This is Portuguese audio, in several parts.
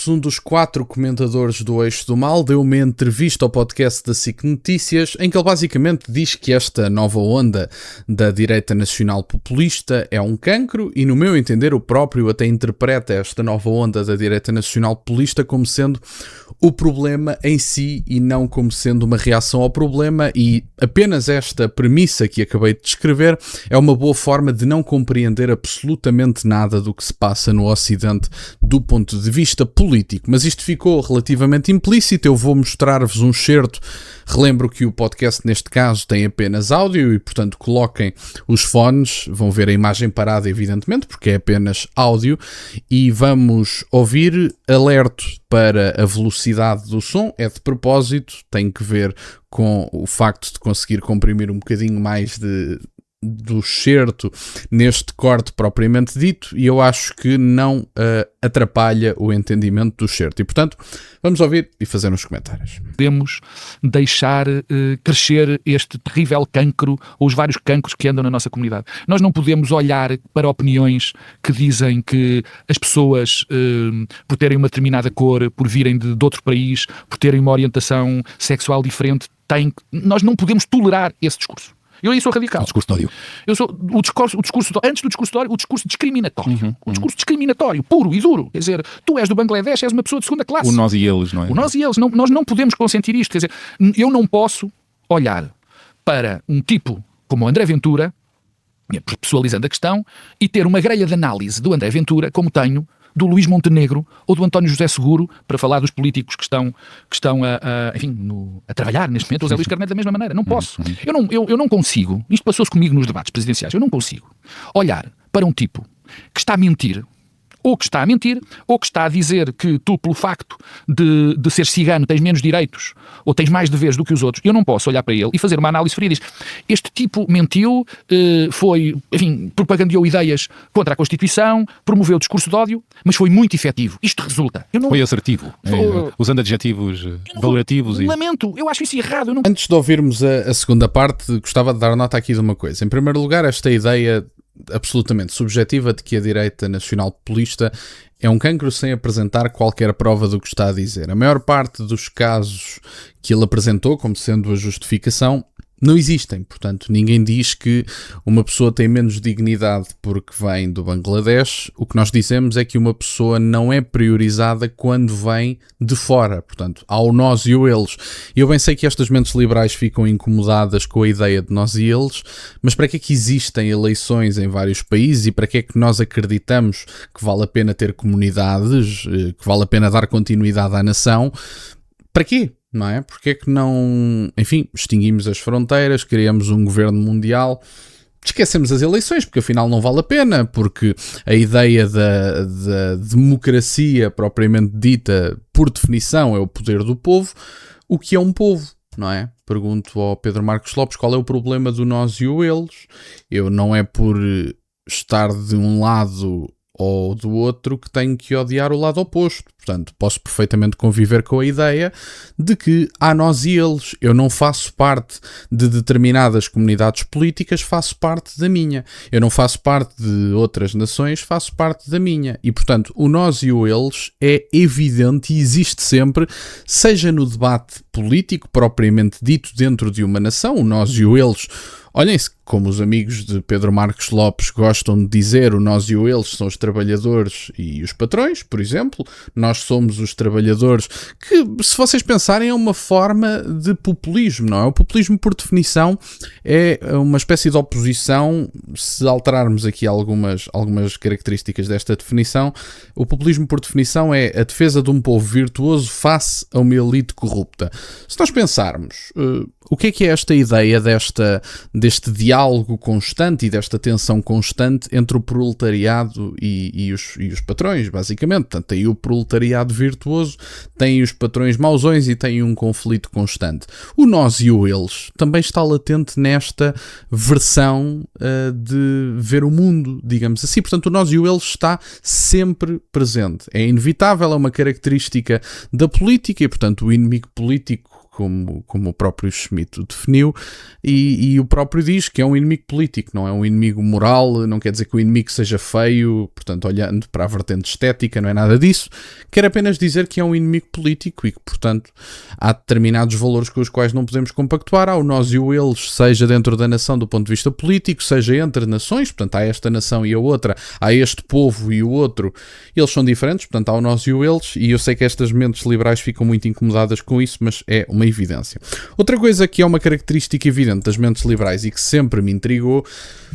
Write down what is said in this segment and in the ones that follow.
Um dos 4 comentadores do Eixo do Mal deu uma entrevista ao podcast da SIC Notícias em que ele basicamente diz que esta nova onda da direita nacional populista é um cancro e, no meu entender, o próprio até interpreta esta nova onda da direita nacional populista como sendo o problema em si e não como sendo uma reação ao problema, e apenas esta premissa que acabei de descrever é uma boa forma de não compreender absolutamente nada do que se passa no Ocidente do ponto de vista político. Mas isto ficou relativamente implícito. Eu vou mostrar-vos um excerto. Relembro que o podcast neste caso tem apenas áudio e, portanto, coloquem os fones, vão ver a imagem parada evidentemente porque é apenas áudio, e vamos ouvir. Alerto para a velocidade do som, é de propósito, tem que ver com o facto de conseguir comprimir um bocadinho mais do excerto neste corte propriamente dito, e eu acho que não atrapalha o entendimento do excerto. E, portanto, vamos ouvir e fazer uns comentários. Podemos deixar crescer este terrível cancro, ou os vários cancros que andam na nossa comunidade. Nós não podemos olhar para opiniões que dizem que as pessoas, por terem uma determinada cor, por virem de outro país, por terem uma orientação sexual diferente, nós não podemos tolerar esse discurso. Eu aí sou radical. O discurso de ódio. Eu sou antes do discurso de ódio, o discurso discriminatório. O discurso discriminatório, puro e duro. Quer dizer, tu és do Bangladesh, és uma pessoa de segunda classe. O nós e eles, não é? O nós e eles. Nós não podemos consentir isto. Quer dizer, eu não posso olhar para um tipo como o André Ventura, pessoalizando a questão, e ter uma grelha de análise do André Ventura como tenho do Luís Montenegro ou do António José Seguro, para falar dos políticos que estão a trabalhar neste momento, ou Zé Luís Carneiro da mesma maneira. Não posso. Eu não consigo, isto passou-se comigo nos debates presidenciais, eu não consigo olhar para um tipo que está a mentir, ou que está a dizer que tu, pelo facto de ser cigano, tens menos direitos, ou tens mais deveres do que os outros. Eu não posso olhar para ele e fazer uma análise fria. Este tipo mentiu, propagandeou ideias contra a Constituição, promoveu o discurso de ódio, mas foi muito efetivo. Isto resulta. Foi assertivo, usando adjetivos valorativos. Lamento, eu acho isso errado. Antes de ouvirmos a segunda parte, gostava de dar nota aqui de uma coisa. Em primeiro lugar, esta ideia absolutamente subjetiva de que a direita nacional populista é um cancro sem apresentar qualquer prova do que está a dizer. A maior parte dos casos que ele apresentou como sendo a justificação não existem. Portanto, ninguém diz que uma pessoa tem menos dignidade porque vem do Bangladesh. O que nós dizemos é que uma pessoa não é priorizada quando vem de fora. Portanto, há o nós e o eles. Eu bem sei que estas mentes liberais ficam incomodadas com a ideia de nós e eles, mas para que é que existem eleições em vários países e para que é que nós acreditamos que vale a pena ter comunidades, que vale a pena dar continuidade à nação? Para quê? Não é? Porque é que não, extinguimos as fronteiras, criamos um governo mundial, esquecemos as eleições, porque afinal não vale a pena, porque a ideia da democracia propriamente dita, por definição, é o poder do povo. O que é um povo, não é? Pergunto ao Pedro Marcos Lopes qual é o problema do nós e o eles. Eu não é por estar de um lado ou do outro que tenho que odiar o lado oposto. Portanto, posso perfeitamente conviver com a ideia de que há nós e eles. Eu não faço parte de determinadas comunidades políticas, faço parte da minha. Eu não faço parte de outras nações, faço parte da minha. E, portanto, o nós e o eles é evidente e existe sempre, seja no debate político propriamente dito dentro de uma nação, o nós e o eles. Olhem-se, como os amigos de Pedro Marcos Lopes gostam de dizer, o nós e o eles são os trabalhadores e os patrões, por exemplo. Nós somos os trabalhadores, que, se vocês pensarem, é uma forma de populismo, não é? O populismo, por definição, é uma espécie de oposição. Se alterarmos aqui algumas características desta definição, o populismo, por definição, é a defesa de um povo virtuoso face a uma elite corrupta. Se nós pensarmos, o que é esta ideia deste diálogo constante e desta tensão constante entre o proletariado e os patrões, basicamente? Portanto, tem o proletariado virtuoso, tem os patrões mauzões e tem um conflito constante. O nós e o eles também está latente nesta versão de ver o mundo, digamos assim. Portanto, o nós e o eles está sempre presente. É inevitável, é uma característica da política e, portanto, o inimigo político, como o próprio Schmitt o definiu, e o próprio diz que é um inimigo político, não é um inimigo moral, não quer dizer que o inimigo seja feio, portanto, olhando para a vertente estética, não é nada disso, quer apenas dizer que é um inimigo político e que, portanto, há determinados valores com os quais não podemos compactuar, há o nós e o eles, seja dentro da nação do ponto de vista político, seja entre nações, portanto, há esta nação e a outra, há este povo e o outro, eles são diferentes, portanto, há o nós e o eles, e eu sei que estas mentes liberais ficam muito incomodadas com isso, mas é uma evidência. Outra coisa que é uma característica evidente das mentes liberais e que sempre me intrigou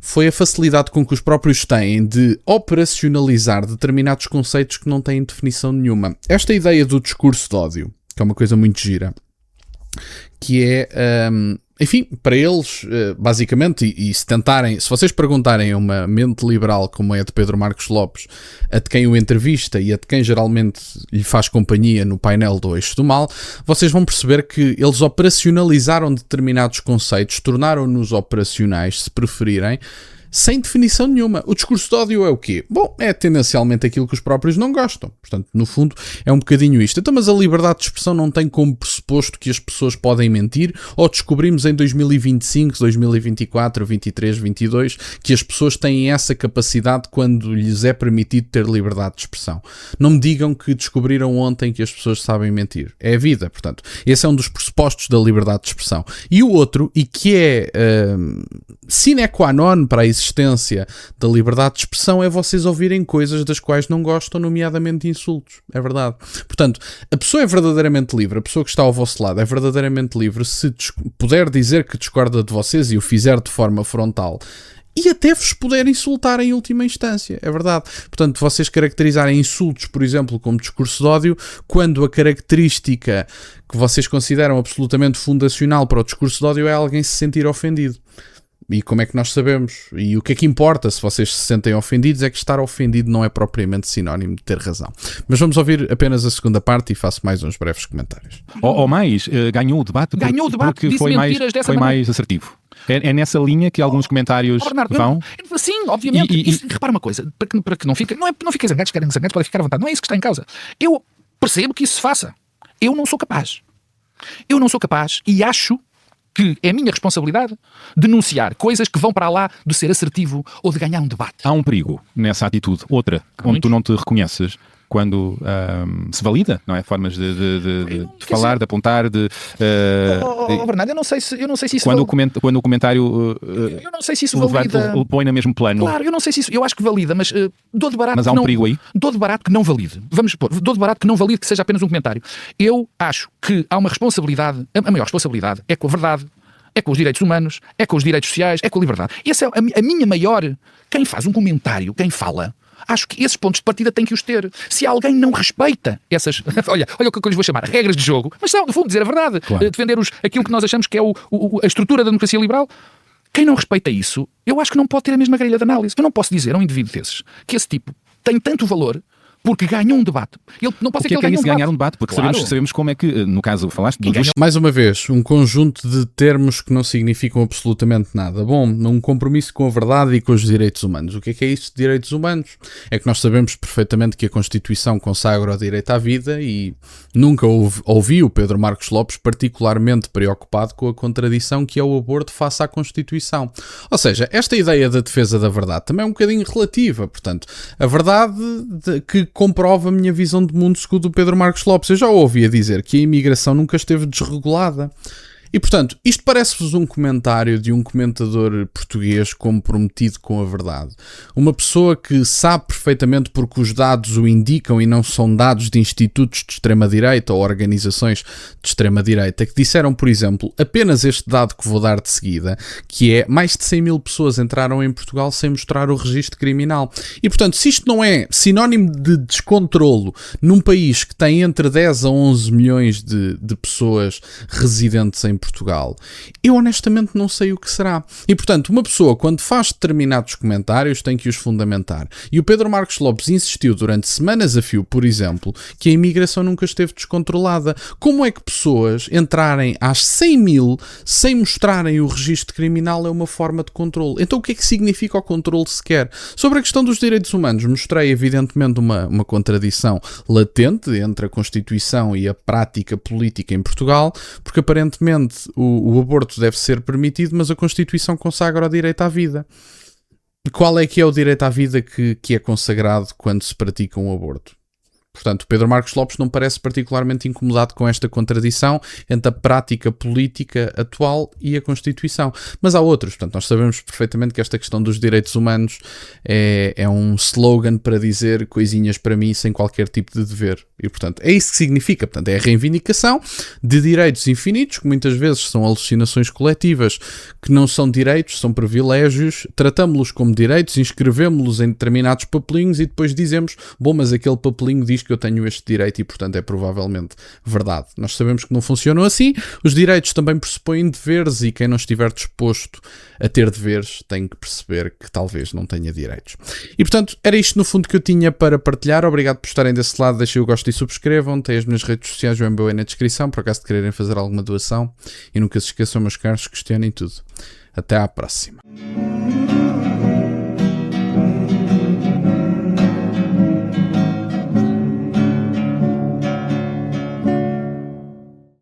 foi a facilidade com que os próprios têm de operacionalizar determinados conceitos que não têm definição nenhuma. Esta ideia do discurso de ódio, que é uma coisa muito gira, que é, enfim, para eles, basicamente, e se vocês perguntarem a uma mente liberal como é a de Pedro Marcos Lopes, a de quem o entrevista e a de quem geralmente lhe faz companhia no painel do Eixo do Mal, vocês vão perceber que eles operacionalizaram determinados conceitos, tornaram-nos operacionais, se preferirem, sem definição nenhuma. O discurso de ódio é o quê? Bom, é tendencialmente aquilo que os próprios não gostam. Portanto, no fundo, é um bocadinho isto. Então, mas a liberdade de expressão não tem como pressuposto que as pessoas podem mentir, ou descobrimos em 2025, 2024, 23, 22, que as pessoas têm essa capacidade quando lhes é permitido ter liberdade de expressão. Não me digam que descobriram ontem que as pessoas sabem mentir. É a vida, portanto. Esse é um dos pressupostos da liberdade de expressão. E o outro, e que é sine qua non para a existência da liberdade de expressão, é vocês ouvirem coisas das quais não gostam, nomeadamente insultos. É verdade. Portanto, a pessoa é verdadeiramente livre, a pessoa que está ao vosso lado é verdadeiramente livre se puder dizer que discorda de vocês e o fizer de forma frontal. E até vos puder insultar em última instância, é verdade. Portanto, vocês caracterizarem insultos, por exemplo, como discurso de ódio, quando a característica que vocês consideram absolutamente fundacional para o discurso de ódio é alguém se sentir ofendido. E como é que nós sabemos? E o que é que importa se vocês se sentem ofendidos é que estar ofendido não é propriamente sinónimo de ter razão. Mas vamos ouvir apenas a segunda parte e faço mais uns breves comentários. Ou mais, ganhou o debate porque foi mais assertivo. É nessa linha que alguns comentários vão? Sim, obviamente. Repara uma coisa, para que não fiquem zangados, podem ficar à vontade. Não é isso que está em causa. Eu percebo que isso se faça. Eu não sou capaz e acho que é a minha responsabilidade denunciar coisas que vão para lá de ser assertivo ou de ganhar um debate. Há um perigo nessa atitude. Outra, onde tu não te reconheces quando se valida, não é? Formas de falar, de apontar, Bernardo, eu não sei se isso... Quando o comentário... eu não sei se isso valida... põe no mesmo plano. Claro, eu não sei se isso... Eu acho que valida, mas dou de barato... Mas há um perigo aí? Dou de barato que não valide. Vamos supor, dou de barato que não valide, que seja apenas um comentário. Eu acho que há uma responsabilidade, a maior responsabilidade é com a verdade, é com os direitos humanos, é com os direitos sociais, é com a liberdade. Essa é a minha maior... Quem faz um comentário, quem fala... Acho que esses pontos de partida têm que os ter. Se alguém não respeita essas... olha o que eu lhes vou chamar, regras de jogo, mas são, no fundo, dizer a verdade, claro. Defender aquilo que nós achamos que é a estrutura da democracia liberal. Quem não respeita isso, eu acho que não pode ter a mesma grelha de análise. Eu não posso dizer a um indivíduo desses que esse tipo tem tanto valor porque ganhou um debate. Ele não pode ser que ele ganhe ganhar um debate, porque claro. sabemos como é que, no caso, falaste do... Mais uma vez, um conjunto de termos que não significam absolutamente nada. Bom, num compromisso com a verdade e com os direitos humanos. O que é isso de direitos humanos? É que nós sabemos perfeitamente que a Constituição consagra o direito à vida e nunca ouvi o Pedro Marcos Lopes particularmente preocupado com a contradição que é o aborto face à Constituição. Ou seja, esta ideia da defesa da verdade também é um bocadinho relativa. Portanto, a verdade que comprova a minha visão de mundo segundo o Pedro Marcos Lopes. Eu já ouvia dizer que a imigração nunca esteve desregulada. E, portanto, isto parece-vos um comentário de um comentador português comprometido com a verdade. Uma pessoa que sabe perfeitamente porque os dados o indicam e não são dados de institutos de extrema-direita ou organizações de extrema-direita, que disseram, por exemplo, apenas este dado que vou dar de seguida, que é mais de 100 mil pessoas entraram em Portugal sem mostrar o registro criminal. E, portanto, se isto não é sinónimo de descontrolo num país que tem entre 10 a 11 milhões de pessoas residentes em Portugal, eu honestamente não sei o que será. E portanto, uma pessoa quando faz determinados comentários tem que os fundamentar. E o Pedro Marcos Lopes insistiu durante semanas a fio, por exemplo, que a imigração nunca esteve descontrolada. Como é que pessoas entrarem às 100 mil sem mostrarem o registro criminal é uma forma de controle? Então o que é que significa o controle sequer? Sobre a questão dos direitos humanos, mostrei evidentemente uma contradição latente entre a Constituição e a prática política em Portugal, porque aparentemente o aborto deve ser permitido, mas a Constituição consagra o direito à vida. Qual é que é o direito à vida que é consagrado quando se pratica um aborto? Portanto, Pedro Marcos Lopes não parece particularmente incomodado com esta contradição entre a prática política atual e a Constituição. Mas há outros. Portanto, nós sabemos perfeitamente que esta questão dos direitos humanos é um slogan para dizer coisinhas para mim sem qualquer tipo de dever. E, portanto, é isso que significa. Portanto, é a reivindicação de direitos infinitos, que muitas vezes são alucinações coletivas, que não são direitos, são privilégios. Tratamos-los como direitos, inscrevemos-los em determinados papelinhos e depois dizemos, bom, mas aquele papelinho diz que eu tenho este direito e, portanto, é provavelmente verdade. Nós sabemos que não funcionam assim. Os direitos também pressupõem deveres e quem não estiver disposto a ter deveres tem que perceber que talvez não tenha direitos. E, portanto, era isto no fundo que eu tinha para partilhar. Obrigado por estarem desse lado. Deixem o gosto e subscrevam. Tem as minhas redes sociais, o MBA na descrição, por acaso de quererem fazer alguma doação. E nunca se esqueçam, meus caros, questionem tudo. Até à próxima.